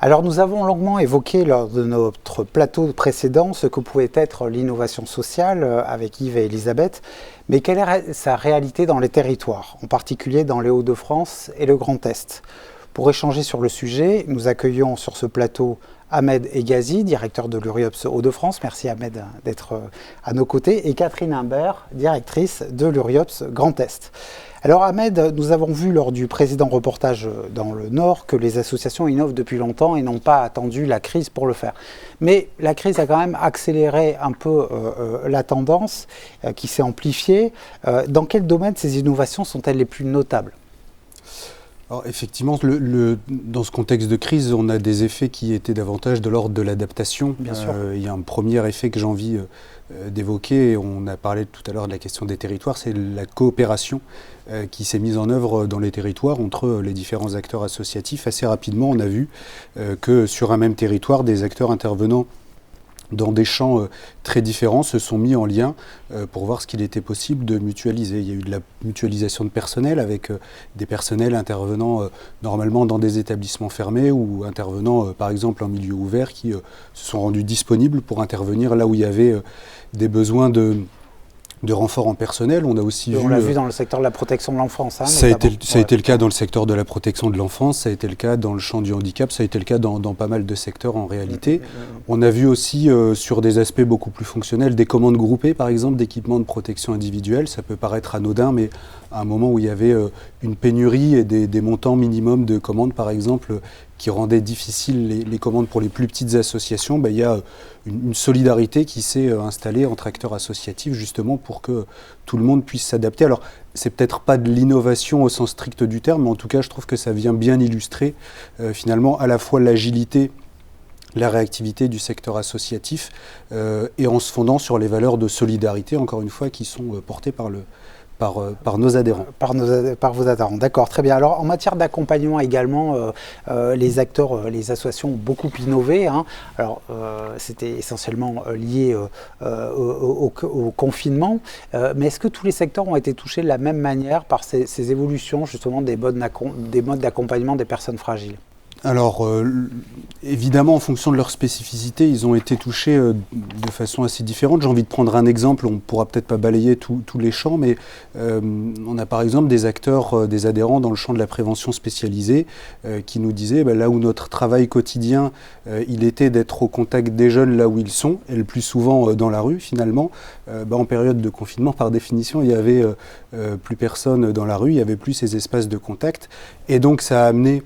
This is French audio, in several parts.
Alors nous avons longuement évoqué lors de notre plateau précédent ce que pouvait être l'innovation sociale avec Yves et Elisabeth, mais quelle est sa réalité dans les territoires, en particulier dans les Hauts-de-France et le Grand Est? Pour échanger sur le sujet, nous accueillons sur ce plateau Ahmed Egazi, directeur de l'URIOPS Hauts-de-France. Merci Ahmed d'être à nos côtés. Et Catherine Imbert, directrice de l'URIOPS Grand Est. Alors Ahmed, nous avons vu lors du précédent reportage dans le Nord que les associations innovent depuis longtemps et n'ont pas attendu la crise pour le faire. Mais la crise a quand même accéléré un peu la tendance qui s'est amplifiée. Dans quel domaine ces innovations sont-elles les plus notables ? Alors effectivement, dans ce contexte de crise, on a des effets qui étaient davantage de l'ordre de l'adaptation. Bien sûr. Il y a un premier effet que j'ai envie d'évoquer, et on a parlé tout à l'heure de la question des territoires, c'est la coopération qui s'est mise en œuvre dans les territoires entre les différents acteurs associatifs. Assez rapidement, on a vu que sur un même territoire, des acteurs intervenant dans des champs très différents se sont mis en lien pour voir ce qu'il était possible de mutualiser. Il y a eu de la mutualisation de personnel avec des personnels intervenant normalement dans des établissements fermés ou intervenant par exemple en milieu ouvert qui se sont rendus disponibles pour intervenir là où il y avait des besoins de renfort en personnel. On a aussi On l'a vu dans le secteur de la protection de l'enfance. Ça a été le cas dans le secteur de la protection de l'enfance, ça a été le cas dans le champ du handicap, ça a été le cas dans pas mal de secteurs en réalité. On a vu aussi sur des aspects beaucoup plus fonctionnels, des commandes groupées par exemple, d'équipements de protection individuelle. Ça peut paraître anodin, mais à un moment où il y avait une pénurie et des montants minimums de commandes par exemple, qui rendaient difficiles les commandes pour les plus petites associations, il y a une solidarité qui s'est installée entre acteurs associatifs justement pour que tout le monde puisse s'adapter. Alors, c'est peut-être pas de l'innovation au sens strict du terme, mais en tout cas, je trouve que ça vient bien illustrer finalement à la fois l'agilité, la réactivité du secteur associatif et en se fondant sur les valeurs de solidarité, encore une fois, qui sont portées par nos adhérents. Par vos adhérents, d'accord, très bien. Alors en matière d'accompagnement également, les acteurs, les associations ont beaucoup innové. Alors c'était essentiellement lié au confinement, mais est-ce que tous les secteurs ont été touchés de la même manière par ces évolutions justement des modes d'accompagnement des personnes fragiles ? Alors, évidemment, en fonction de leur spécificité, ils ont été touchés de façon assez différente. J'ai envie de prendre un exemple, on ne pourra peut-être pas balayer tous les champs, mais on a par exemple des acteurs, des adhérents dans le champ de la prévention spécialisée qui nous disaient, là où notre travail quotidien, il était d'être au contact des jeunes là où ils sont, et le plus souvent dans la rue finalement, en période de confinement, par définition, il n'y avait plus personne dans la rue, il n'y avait plus ces espaces de contact, et donc ça a amené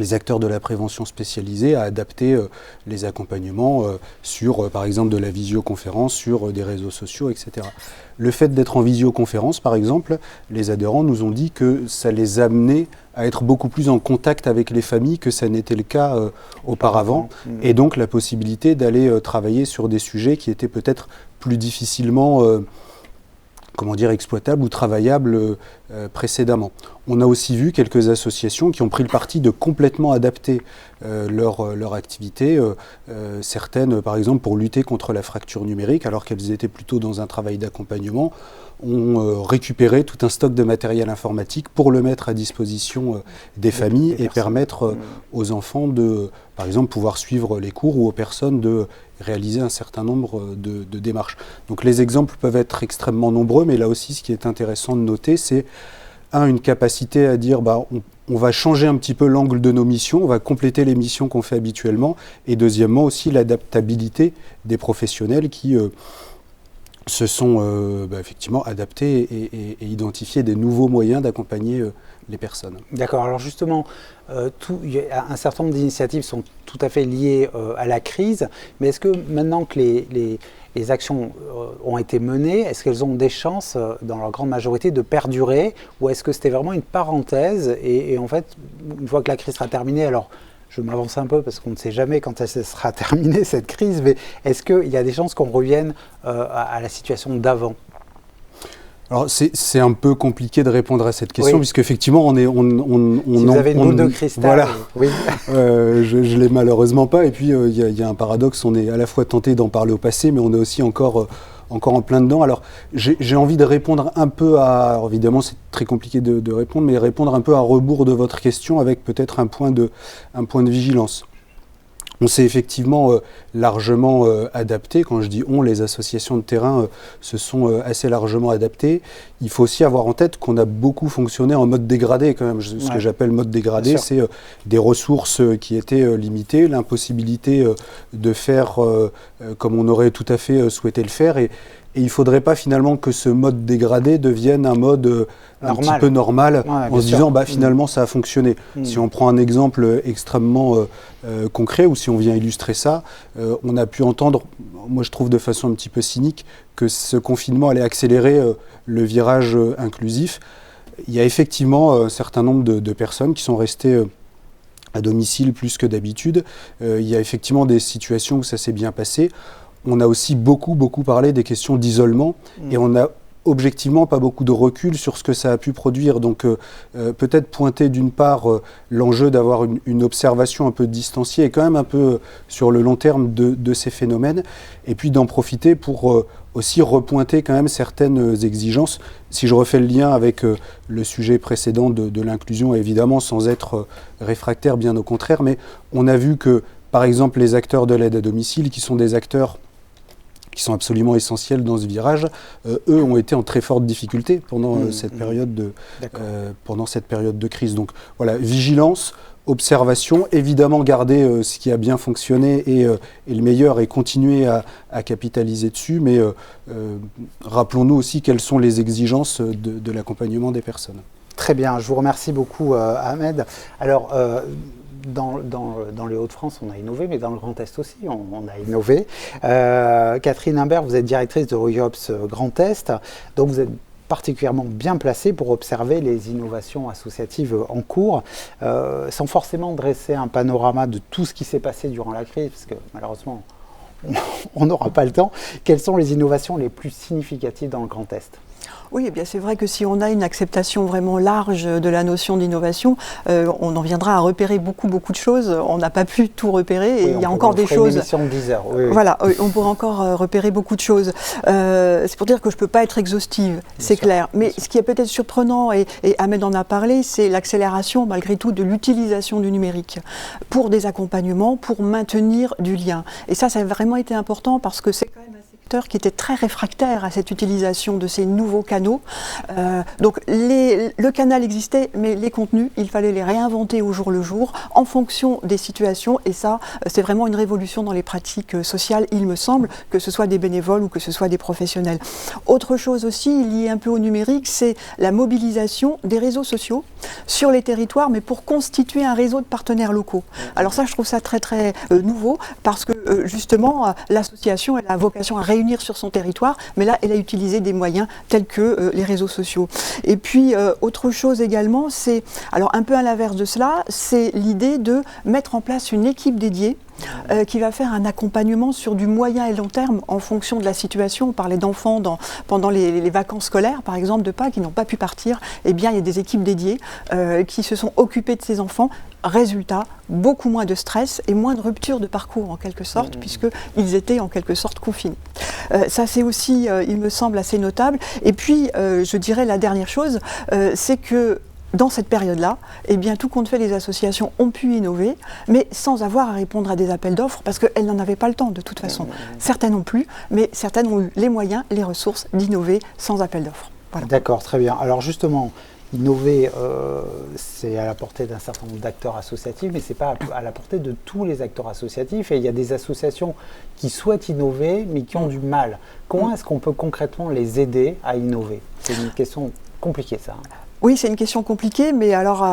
les acteurs de la prévention spécialisée à adapter les accompagnements sur, par exemple, de la visioconférence, sur des réseaux sociaux, etc. Le fait d'être en visioconférence, par exemple, les adhérents nous ont dit que ça les amenait à être beaucoup plus en contact avec les familles que ça n'était le cas auparavant, et donc la possibilité d'aller travailler sur des sujets qui étaient peut-être plus difficilement exploitables ou travaillables précédemment. On a aussi vu quelques associations qui ont pris le parti de complètement adapter leur activité, certaines par exemple pour lutter contre la fracture numérique, alors qu'elles étaient plutôt dans un travail d'accompagnement, ont récupéré tout un stock de matériel informatique pour le mettre à disposition des familles et permettre aux enfants de, par exemple, pouvoir suivre les cours ou aux personnes de réaliser un certain nombre de démarches. Donc les exemples peuvent être extrêmement nombreux, mais là aussi ce qui est intéressant de noter, c'est une capacité à dire on va changer un petit peu l'angle de nos missions, on va compléter les missions qu'on fait habituellement, et deuxièmement aussi l'adaptabilité des professionnels qui se sont effectivement adaptés et identifiés des nouveaux moyens d'accompagner les personnes. D'accord, alors justement, un certain nombre d'initiatives sont tout à fait liées à la crise, mais est-ce que maintenant que les actions ont été menées, est-ce qu'elles ont des chances, dans leur grande majorité, de perdurer, ou est-ce que c'était vraiment une parenthèse et en fait, une fois que la crise sera terminée, alors je m'avance un peu parce qu'on ne sait jamais quand elle sera terminée cette crise, mais est-ce qu'il y a des chances qu'on revienne à la situation d'avant ? Alors c'est un peu compliqué de répondre à cette question, puisqu'effectivement si vous avez une boule de cristal, voilà. Oui. Je l'ai malheureusement pas, et puis il y a un paradoxe, on est à la fois tenté d'en parler au passé, mais on est aussi encore en plein dedans. Alors j'ai envie de répondre un peu alors évidemment c'est très compliqué de répondre, mais répondre un peu à rebours de votre question avec peut-être un point de vigilance. On s'est effectivement largement adapté. Quand je dis on, les associations de terrain se sont assez largement adaptées. Il faut aussi avoir en tête qu'on a beaucoup fonctionné en mode dégradé quand même. Ce que j'appelle mode dégradé, c'est des ressources qui étaient limitées, l'impossibilité de faire comme on aurait tout à fait souhaité le faire. Et il ne faudrait pas finalement que ce mode dégradé devienne un mode un petit peu normal, en se disant finalement ça a fonctionné. Si on prend un exemple extrêmement concret, ou si on vient illustrer ça, on a pu entendre, moi je trouve de façon un petit peu cynique, que ce confinement allait accélérer le virage inclusif. Il y a effectivement un certain nombre de personnes qui sont restées à domicile plus que d'habitude. Il y a effectivement des situations où ça s'est bien passé. On a aussi beaucoup parlé des questions d'isolement et on n'a objectivement pas beaucoup de recul sur ce que ça a pu produire. Donc peut-être pointer d'une part l'enjeu d'avoir une observation un peu distanciée et quand même un peu sur le long terme de ces phénomènes, et puis d'en profiter pour aussi repointer quand même certaines exigences. Si je refais le lien avec le sujet précédent de l'inclusion, évidemment sans être réfractaire, bien au contraire, mais on a vu que par exemple les acteurs de l'aide à domicile, qui sont des acteurs qui sont absolument essentiels dans ce virage, eux ont été en très forte difficulté pendant cette période de crise. Donc voilà, vigilance, observation, évidemment garder ce qui a bien fonctionné et le meilleur et continuer à capitaliser dessus, mais rappelons-nous aussi quelles sont les exigences de l'accompagnement des personnes. Très bien, je vous remercie beaucoup Ahmed. Alors, dans les Hauts-de-France, on a innové, mais dans le Grand Est aussi, on a innové. Catherine Imbert, vous êtes directrice de RUYOPS Grand Est, donc vous êtes particulièrement bien placée pour observer les innovations associatives en cours, sans forcément dresser un panorama de tout ce qui s'est passé durant la crise, parce que malheureusement, on n'aura pas le temps. Quelles sont les innovations les plus significatives dans le Grand Est ? Oui, eh bien c'est vrai que si on a une acceptation vraiment large de la notion d'innovation, on en viendra à repérer beaucoup de choses. On n'a pas pu tout repérer et il y a encore des choses. Une émission de 10 heures. Oui. Voilà, on pourra encore repérer beaucoup de choses. C'est pour dire que je ne peux pas être exhaustive, c'est clair. Mais ce qui est peut-être surprenant, et Ahmed en a parlé, c'est l'accélération malgré tout de l'utilisation du numérique pour des accompagnements, pour maintenir du lien. Et ça a vraiment été important parce que c'est quand même qui était très réfractaire à cette utilisation de ces nouveaux canaux. Donc le canal existait, mais les contenus, il fallait les réinventer au jour le jour en fonction des situations, et ça, c'est vraiment une révolution dans les pratiques sociales, il me semble, que ce soit des bénévoles ou que ce soit des professionnels. Autre chose aussi, liée un peu au numérique, c'est la mobilisation des réseaux sociaux sur les territoires, mais pour constituer un réseau de partenaires locaux. Alors ça, je trouve ça très nouveau, parce que justement, l'association, elle a vocation à réunir sur son territoire, mais là, elle a utilisé des moyens tels que les réseaux sociaux. Et puis, autre chose également, c'est, alors un peu à l'inverse de cela, c'est l'idée de mettre en place une équipe dédiée qui va faire un accompagnement sur du moyen et long terme en fonction de la situation. On parlait d'enfants pendant les vacances scolaires, par exemple, de Pâques, qui n'ont pas pu partir. Eh bien, il y a des équipes dédiées qui se sont occupées de ces enfants. Résultat, beaucoup moins de stress et moins de rupture de parcours, en quelque sorte, puisqu'ils étaient en quelque sorte confinés. Ça, c'est aussi, il me semble, assez notable. Et puis, je dirais la dernière chose, c'est que dans cette période-là, eh bien, tout compte fait, les associations ont pu innover, mais sans avoir à répondre à des appels d'offres, parce qu'elles n'en avaient pas le temps, de toute façon. Certaines non plus, mais certaines ont eu les moyens, les ressources d'innover sans appel d'offres. Voilà. D'accord, très bien. Alors justement, innover, c'est à la portée d'un certain nombre d'acteurs associatifs, mais ce n'est pas à la portée de tous les acteurs associatifs. Et il y a des associations qui souhaitent innover, mais qui ont du mal. Comment est-ce qu'on peut concrètement les aider à innover ? C'est une question compliquée, ça. Oui, c'est une question compliquée, mais alors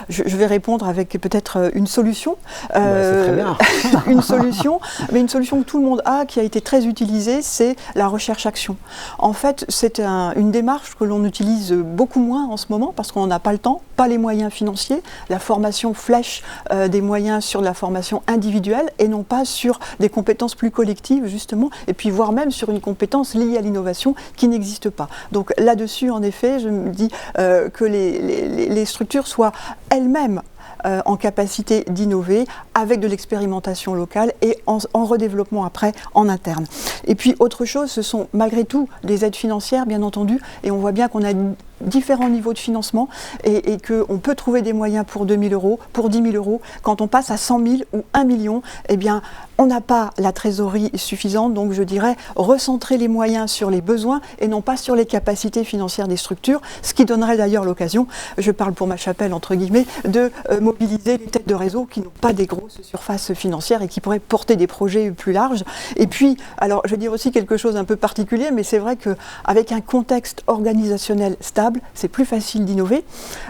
je vais répondre avec peut-être une solution. C'est très bien. Une solution que tout le monde a, qui a été très utilisée, c'est la recherche-action. En fait, c'est une démarche que l'on utilise beaucoup moins en ce moment, parce qu'on n'a pas le temps, pas les moyens financiers. La formation flèche des moyens sur la formation individuelle et non pas sur des compétences plus collectives, justement, et puis voire même sur une compétence liée à l'innovation qui n'existe pas. Donc là-dessus, en effet, je me dis que les structures soient elles-mêmes en capacité d'innover avec de l'expérimentation locale et en redéveloppement après en interne. Et puis autre chose, ce sont malgré tout des aides financières bien entendu, et on voit bien qu'on a différents niveaux de financement et qu'on peut trouver des moyens pour 2 000 euros, pour 10 000 euros. Quand on passe à 100 000 ou 1 million, eh bien, on n'a pas la trésorerie suffisante. Donc, je dirais recentrer les moyens sur les besoins et non pas sur les capacités financières des structures, ce qui donnerait d'ailleurs l'occasion, je parle pour ma chapelle entre guillemets, de mobiliser les têtes de réseau qui n'ont pas des grosses surfaces financières et qui pourraient porter des projets plus larges. Et puis, alors, je veux dire aussi quelque chose un peu particulier, mais c'est vrai qu'avec un contexte organisationnel stable, c'est plus facile d'innover.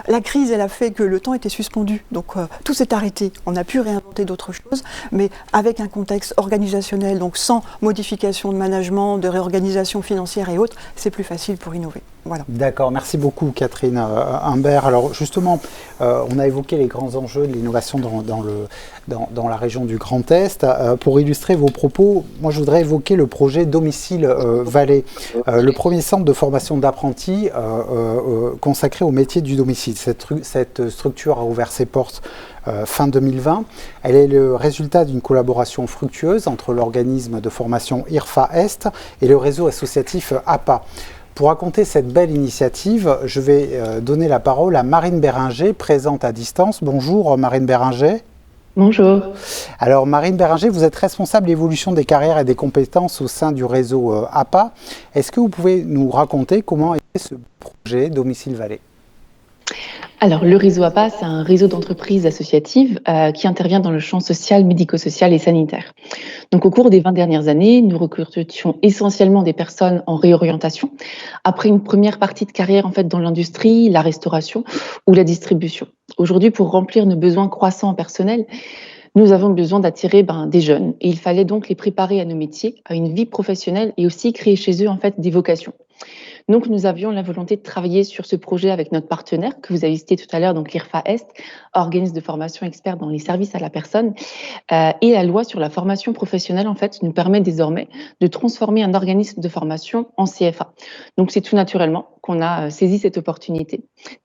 La crise, elle a fait que le temps était suspendu, donc tout s'est arrêté. On a pu réinventer d'autres choses, mais avec un contexte organisationnel, donc sans modification de management, de réorganisation financière et autres, c'est plus facile pour innover. Voilà. D'accord, merci beaucoup Catherine Humbert. Alors justement, on a évoqué les grands enjeux de l'innovation dans la région du Grand Est. Pour illustrer vos propos, moi je voudrais évoquer le projet Domicile Vallée, le premier centre de formation d'apprentis consacré au métier du domicile. Cette structure a ouvert ses portes fin 2020. Elle est le résultat d'une collaboration fructueuse entre l'organisme de formation IRFA Est et le réseau associatif APA. Pour raconter cette belle initiative, je vais donner la parole à Marine Béringer, présente à distance. Bonjour Marine Béringer. Bonjour. Alors Marine Béringer, vous êtes responsable d'évolution des carrières et des compétences au sein du réseau APA. Est-ce que vous pouvez nous raconter comment est ce projet Domicile Vallée ? Alors, le réseau APA, c'est un réseau d'entreprises associatives qui intervient dans le champ social, médico-social et sanitaire. Donc, au cours des 20 dernières années, nous recrutions essentiellement des personnes en réorientation, après une première partie de carrière en fait dans l'industrie, la restauration ou la distribution. Aujourd'hui, pour remplir nos besoins croissants en personnel, nous avons besoin d'attirer des jeunes et il fallait donc les préparer à nos métiers, à une vie professionnelle et aussi créer chez eux en fait des vocations. Donc, nous avions la volonté de travailler sur ce projet avec notre partenaire que vous avez cité tout à l'heure, donc l'IRFA Est, organisme de formation expert dans les services à la personne. Et la loi sur la formation professionnelle, en fait, nous permet désormais de transformer un organisme de formation en CFA. Donc, c'est tout naturellement qu'on a saisi cette opportunité.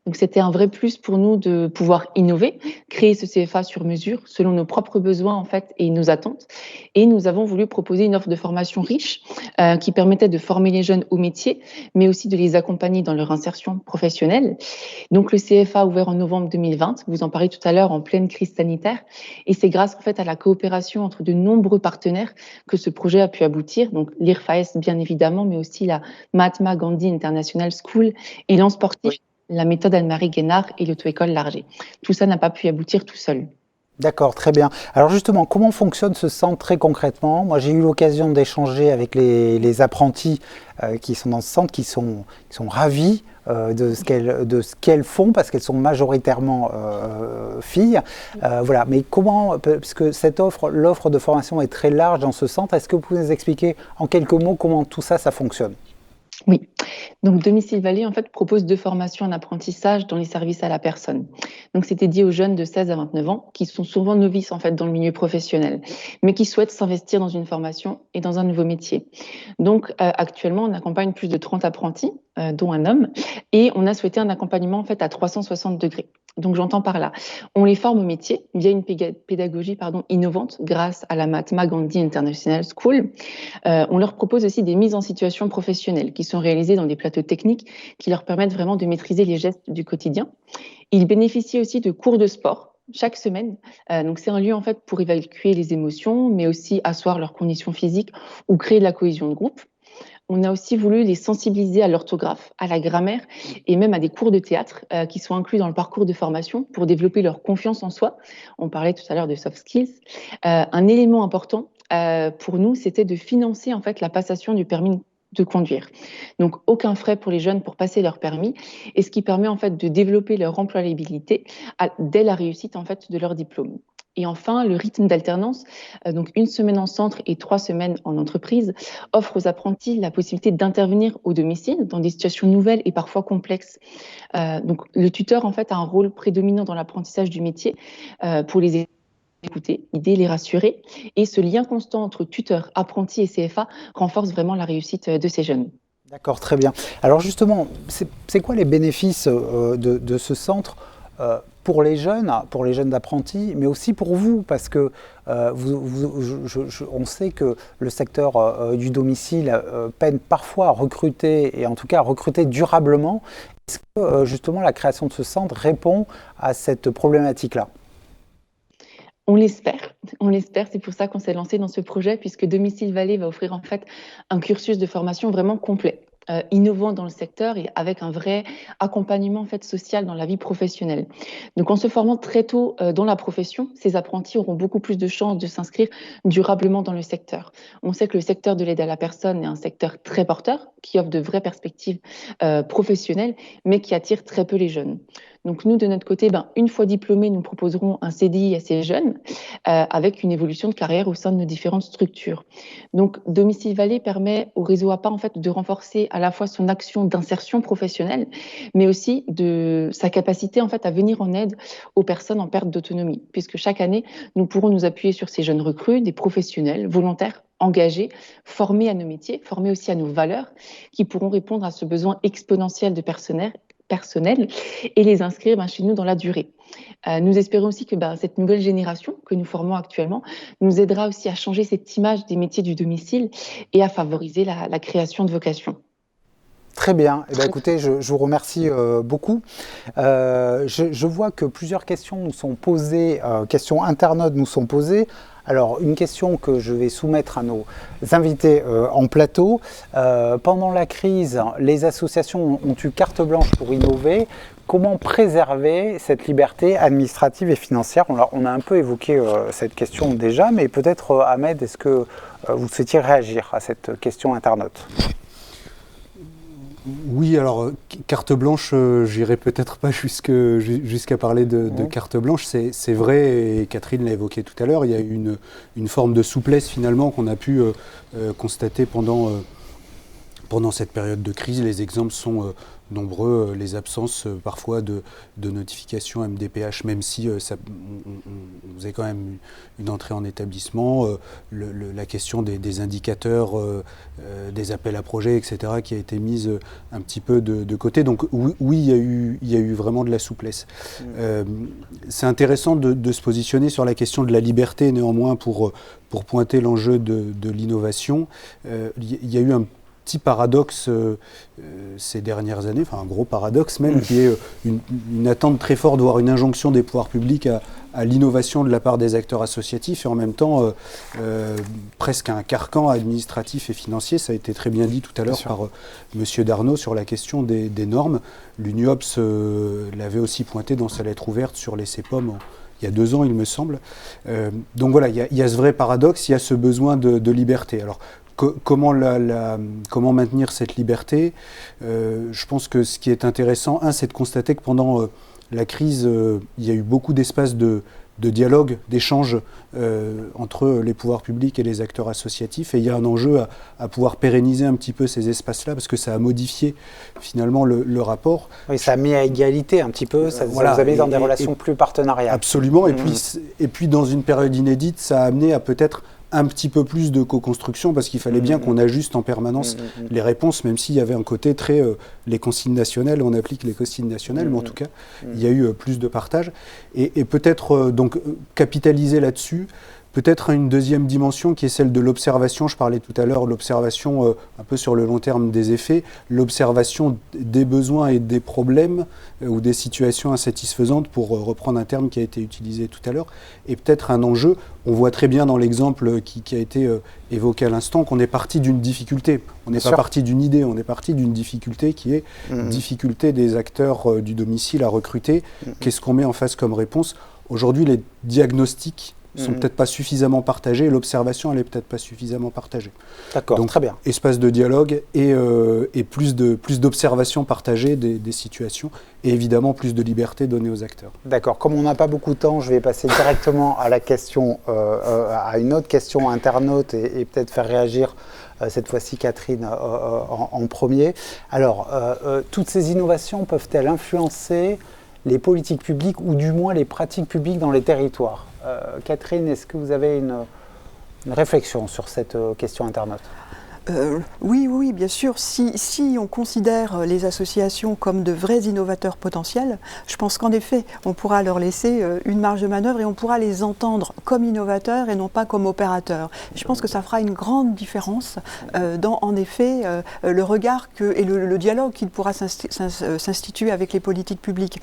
Donc, c'était un vrai plus pour nous de pouvoir innover, créer ce CFA sur mesure selon nos propres besoins, en fait, et nos attentes. Et nous avons voulu proposer une offre de formation riche qui permettait de former les jeunes au métier, mais aussi de les accompagner dans leur insertion professionnelle. Donc, le CFA ouvert en novembre 2020, vous en parlez tout à l'heure, en pleine crise sanitaire. Et c'est grâce, en fait, à la coopération entre de nombreux partenaires que ce projet a pu aboutir. Donc, l'IRFAS, bien évidemment, mais aussi la Mahatma Gandhi International School, élan sportif, la méthode Anne-Marie Guénard et l'auto-école Larger. Tout ça n'a pas pu aboutir tout seul. D'accord, très bien. Alors justement, comment fonctionne ce centre très concrètement ? Moi, j'ai eu l'occasion d'échanger avec les apprentis qui sont dans ce centre, qui sont ravis de ce qu'elles font, parce qu'elles sont majoritairement filles. Voilà. Mais comment, puisque l'offre de formation est très large dans ce centre, est-ce que vous pouvez nous expliquer en quelques mots comment tout ça fonctionne ? Oui. Donc, Domicile Vallée, en fait, propose 2 formations en apprentissage dans les services à la personne. Donc, c'est dédié aux jeunes de 16 à 29 ans qui sont souvent novices, en fait, dans le milieu professionnel, mais qui souhaitent s'investir dans une formation et dans un nouveau métier. Donc, actuellement, on accompagne plus de 30 apprentis, dont un homme, et on a souhaité un accompagnement, en fait, à 360 degrés. Donc, j'entends par là, on les forme au métier via une pédagogie innovante grâce à la Mahatma Gandhi International School. On leur propose aussi des mises en situation professionnelles qui sont réalisées dans des plateaux techniques qui leur permettent vraiment de maîtriser les gestes du quotidien. Ils bénéficient aussi de cours de sport chaque semaine. Donc, c'est un lieu en fait pour évacuer les émotions, mais aussi asseoir leurs conditions physiques ou créer de la cohésion de groupe. On a aussi voulu les sensibiliser à l'orthographe, à la grammaire et même à des cours de théâtre qui sont inclus dans le parcours de formation pour développer leur confiance en soi. On parlait tout à l'heure de soft skills. Un élément important pour nous, c'était de financer en fait la passation du permis de conduire. Donc, aucun frais pour les jeunes pour passer leur permis, et ce qui permet en fait de développer leur employabilité dès la réussite en fait de leur diplôme. Et enfin, le rythme d'alternance, donc 1 semaine en centre et 3 semaines en entreprise, offre aux apprentis la possibilité d'intervenir au domicile dans des situations nouvelles et parfois complexes. Donc, le tuteur en fait a un rôle prédominant dans l'apprentissage du métier pour les écouter, aider, les rassurer. Et ce lien constant entre tuteur, apprenti et CFA renforce vraiment la réussite de ces jeunes. D'accord, très bien. Alors justement, c'est quoi les bénéfices de ce centre pour les jeunes apprentis, mais aussi pour vous, parce que on sait que le secteur du domicile peine parfois à recruter, et en tout cas à recruter durablement. Est-ce que justement la création de ce centre répond à cette problématique-là ? On l'espère, c'est pour ça qu'on s'est lancé dans ce projet, puisque Domicile Vallée va offrir en fait un cursus de formation vraiment complet. Innovant dans le secteur et avec un vrai accompagnement en fait, social dans la vie professionnelle. Donc en se formant très tôt dans la profession, ces apprentis auront beaucoup plus de chances de s'inscrire durablement dans le secteur. On sait que le secteur de l'aide à la personne est un secteur très porteur, qui offre de vraies perspectives professionnelles, mais qui attire très peu les jeunes. Donc nous, de notre côté, une fois diplômés, nous proposerons un CDI à ces jeunes avec une évolution de carrière au sein de nos différentes structures. Donc Domicile Vallée permet au réseau APA en fait, de renforcer à la fois son action d'insertion professionnelle, mais aussi de sa capacité en fait, à venir en aide aux personnes en perte d'autonomie, puisque chaque année, nous pourrons nous appuyer sur ces jeunes recrues, des professionnels volontaires, engagés, formés à nos métiers, formés aussi à nos valeurs, qui pourront répondre à ce besoin exponentiel de personnel et les inscrire chez nous dans la durée. Nous espérons aussi que cette nouvelle génération que nous formons actuellement nous aidera aussi à changer cette image des métiers du domicile et à favoriser la création de vocations. Très bien. Écoutez, je vous remercie beaucoup. Je vois que plusieurs questions nous sont posées, questions internautes nous sont posées. Alors, une question que je vais soumettre à nos invités en plateau. Pendant la crise, les associations ont eu carte blanche pour innover. Comment préserver cette liberté administrative et financière ? On a un peu évoqué cette question déjà, mais peut-être, Ahmed, est-ce que vous souhaitiez réagir à cette question internaute ? Oui, alors carte blanche, j'irai peut-être pas jusqu'à parler de carte blanche. C'est vrai, et Catherine l'a évoqué tout à l'heure, il y a eu une forme de souplesse finalement qu'on a pu constater pendant cette période de crise. Les exemples sont nombreux, les absences parfois de notifications MDPH, même si on faisait quand même une entrée en établissement, la question des indicateurs, des appels à projets, etc., qui a été mise un petit peu de côté. Donc oui, il y a eu vraiment de la souplesse. C'est intéressant de se positionner sur la question de la liberté, néanmoins, pour pointer l'enjeu de l'innovation. Il y a eu un petit paradoxe ces dernières années, enfin un gros paradoxe même, qui est une attente très forte, voire une injonction des pouvoirs publics à l'innovation de la part des acteurs associatifs et en même temps presque un carcan administratif et financier. Ça a été très bien dit tout à l'heure par M. Darnaud sur la question des normes. L'UNIOPS l'avait aussi pointé dans sa lettre ouverte sur les CEPOM il y a 2 ans, il me semble. Donc voilà, il y a ce vrai paradoxe, il y a ce besoin de liberté. Alors, comment maintenir cette liberté ? Je pense que ce qui est intéressant, c'est de constater que pendant la crise, il y a eu beaucoup d'espaces de dialogue, d'échange entre les pouvoirs publics et les acteurs associatifs. Et il y a un enjeu à pouvoir pérenniser un petit peu ces espaces-là, parce que ça a modifié finalement le rapport. Oui, ça a mis à égalité un petit peu, ça vous a mis dans des relations plus partenariales. Absolument, et puis dans une période inédite, ça a amené à peut-être un petit peu plus de co-construction, parce qu'il fallait bien qu'on ajuste en permanence les réponses, même s'il y avait un côté très les consignes nationales, on applique les consignes nationales, mais en tout cas, il y a eu plus de partage. Et peut-être donc capitaliser là-dessus, peut-être une deuxième dimension qui est celle de l'observation. Je parlais tout à l'heure de l'observation un peu sur le long terme des effets, l'observation des besoins et des problèmes ou des situations insatisfaisantes, pour reprendre un terme qui a été utilisé tout à l'heure, et peut-être un enjeu. On voit très bien dans l'exemple qui a été évoqué à l'instant qu'on est parti d'une difficulté. On n'est pas parti d'une idée, on est parti d'une difficulté qui est difficulté des acteurs du domicile à recruter. Qu'est-ce qu'on met en face comme réponse ? Aujourd'hui, les diagnostics sont peut-être pas suffisamment partagés, et l'observation, elle est peut-être pas suffisamment partagée. D'accord, donc, très bien. Espace de dialogue et plus d'observation partagée des situations, et évidemment plus de liberté donnée aux acteurs. D'accord, comme on n'a pas beaucoup de temps, je vais passer directement à la question, à une autre question internaute, et peut-être faire réagir cette fois-ci Catherine en premier. Alors, toutes ces innovations peuvent-elles influencer les politiques publiques, ou du moins les pratiques publiques dans les territoires ? Catherine, est-ce que vous avez une réflexion sur cette question internaute ? Oui, bien sûr. Si on considère les associations comme de vrais innovateurs potentiels, je pense qu'en effet, on pourra leur laisser une marge de manœuvre et on pourra les entendre comme innovateurs et non pas comme opérateurs. Je pense que ça fera une grande différence dans, en effet, le regard et le dialogue qu'il pourra s'instituer avec les politiques publiques.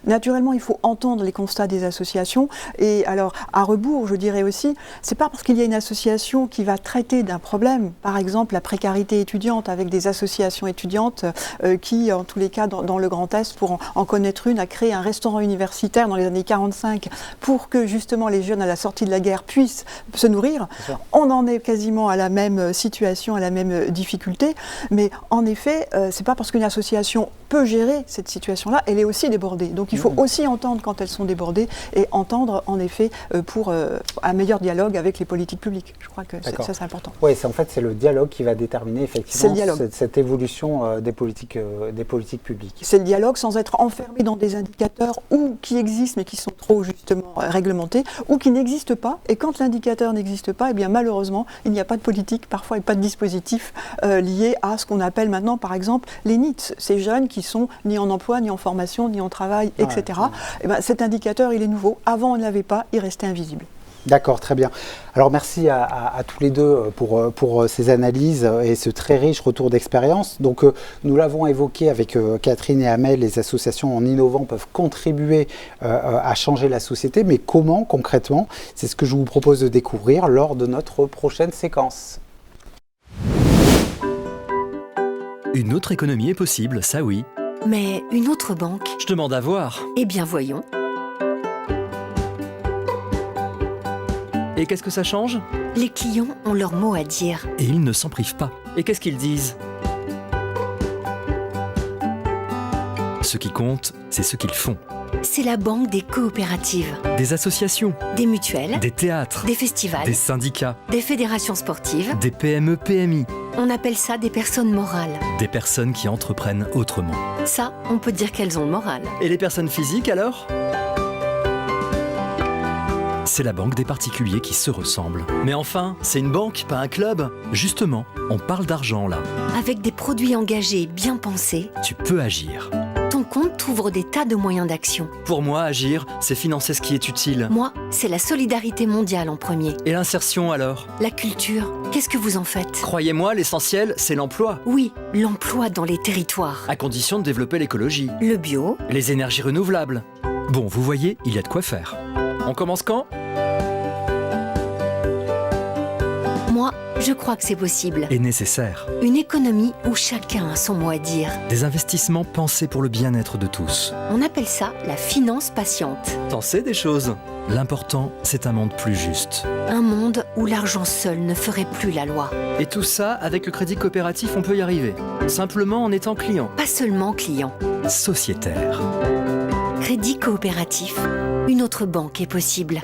Naturellement, il faut entendre les constats des associations. Et alors, à rebours, je dirais aussi, c'est pas parce qu'il y a une association qui va traiter d'un problème, par exemple la précarité étudiante, avec des associations étudiantes qui, en tous les cas, dans le Grand Est, pour en connaître une, a créé un restaurant universitaire dans les années 45 pour que justement les jeunes à la sortie de la guerre puissent se nourrir. On en est quasiment à la même situation, à la même difficulté, mais en effet, c'est pas parce qu'une association peut gérer cette situation-là, elle est aussi débordée. Donc il faut aussi entendre quand elles sont débordées et entendre en effet pour un meilleur dialogue avec les politiques publiques. Je crois que ça c'est important. Oui, en fait c'est le dialogue qui va déterminer effectivement cette évolution des politiques publiques. C'est le dialogue sans être enfermé dans des indicateurs ou qui existent mais qui sont trop justement réglementés ou qui n'existent pas. Et quand l'indicateur n'existe pas, eh bien malheureusement il n'y a pas de politique parfois et pas de dispositif lié à ce qu'on appelle maintenant par exemple les NEET, ces jeunes qui sont ni en emploi, ni en formation, ni en travail, etc. Et ben, cet indicateur il est nouveau. Avant on ne l'avait pas, il restait invisible. D'accord, très bien. Alors merci à tous les deux pour ces analyses et ce très riche retour d'expérience. Donc nous l'avons évoqué avec Catherine et Amel, les associations en innovant peuvent contribuer à changer la société, mais comment concrètement? C'est ce que je vous propose de découvrir lors de notre prochaine séquence. Une autre économie est possible, ça oui. Mais une autre banque? Je demande à voir. Eh bien voyons. Et qu'est-ce que ça change? Les clients ont leur mot à dire. Et ils ne s'en privent pas. Et qu'est-ce qu'ils disent? Ce qui compte, c'est ce qu'ils font. C'est la banque des coopératives. Des associations. Des mutuelles. Des théâtres. Des festivals. Des syndicats. Des fédérations sportives. Des PME, PMI. On appelle ça des personnes morales. Des personnes qui entreprennent autrement. Ça, on peut dire qu'elles ont le moral. Et les personnes physiques alors? C'est la banque des particuliers qui se ressemblent. Mais enfin, c'est une banque, pas un club. Justement, on parle d'argent là. Avec des produits engagés bien pensés, tu peux agir. Ton compte t'ouvre des tas de moyens d'action. Pour moi, agir, c'est financer ce qui est utile. Moi, c'est la solidarité mondiale en premier. Et l'insertion alors? La culture, qu'est-ce que vous en faites? Croyez-moi, l'essentiel, c'est l'emploi. Oui, l'emploi dans les territoires. À condition de développer l'écologie. Le bio. Les énergies renouvelables. Bon, vous voyez, il y a de quoi faire. On commence quand? Moi, je crois que c'est possible. Et nécessaire. Une économie où chacun a son mot à dire. Des investissements pensés pour le bien-être de tous. On appelle ça la finance patiente. T'en sais des choses. L'important, c'est un monde plus juste. Un monde où l'argent seul ne ferait plus la loi. Et tout ça, avec le crédit coopératif, on peut y arriver. Simplement en étant client. Pas seulement client. Sociétaire. Crédit coopératif. Une autre banque est possible.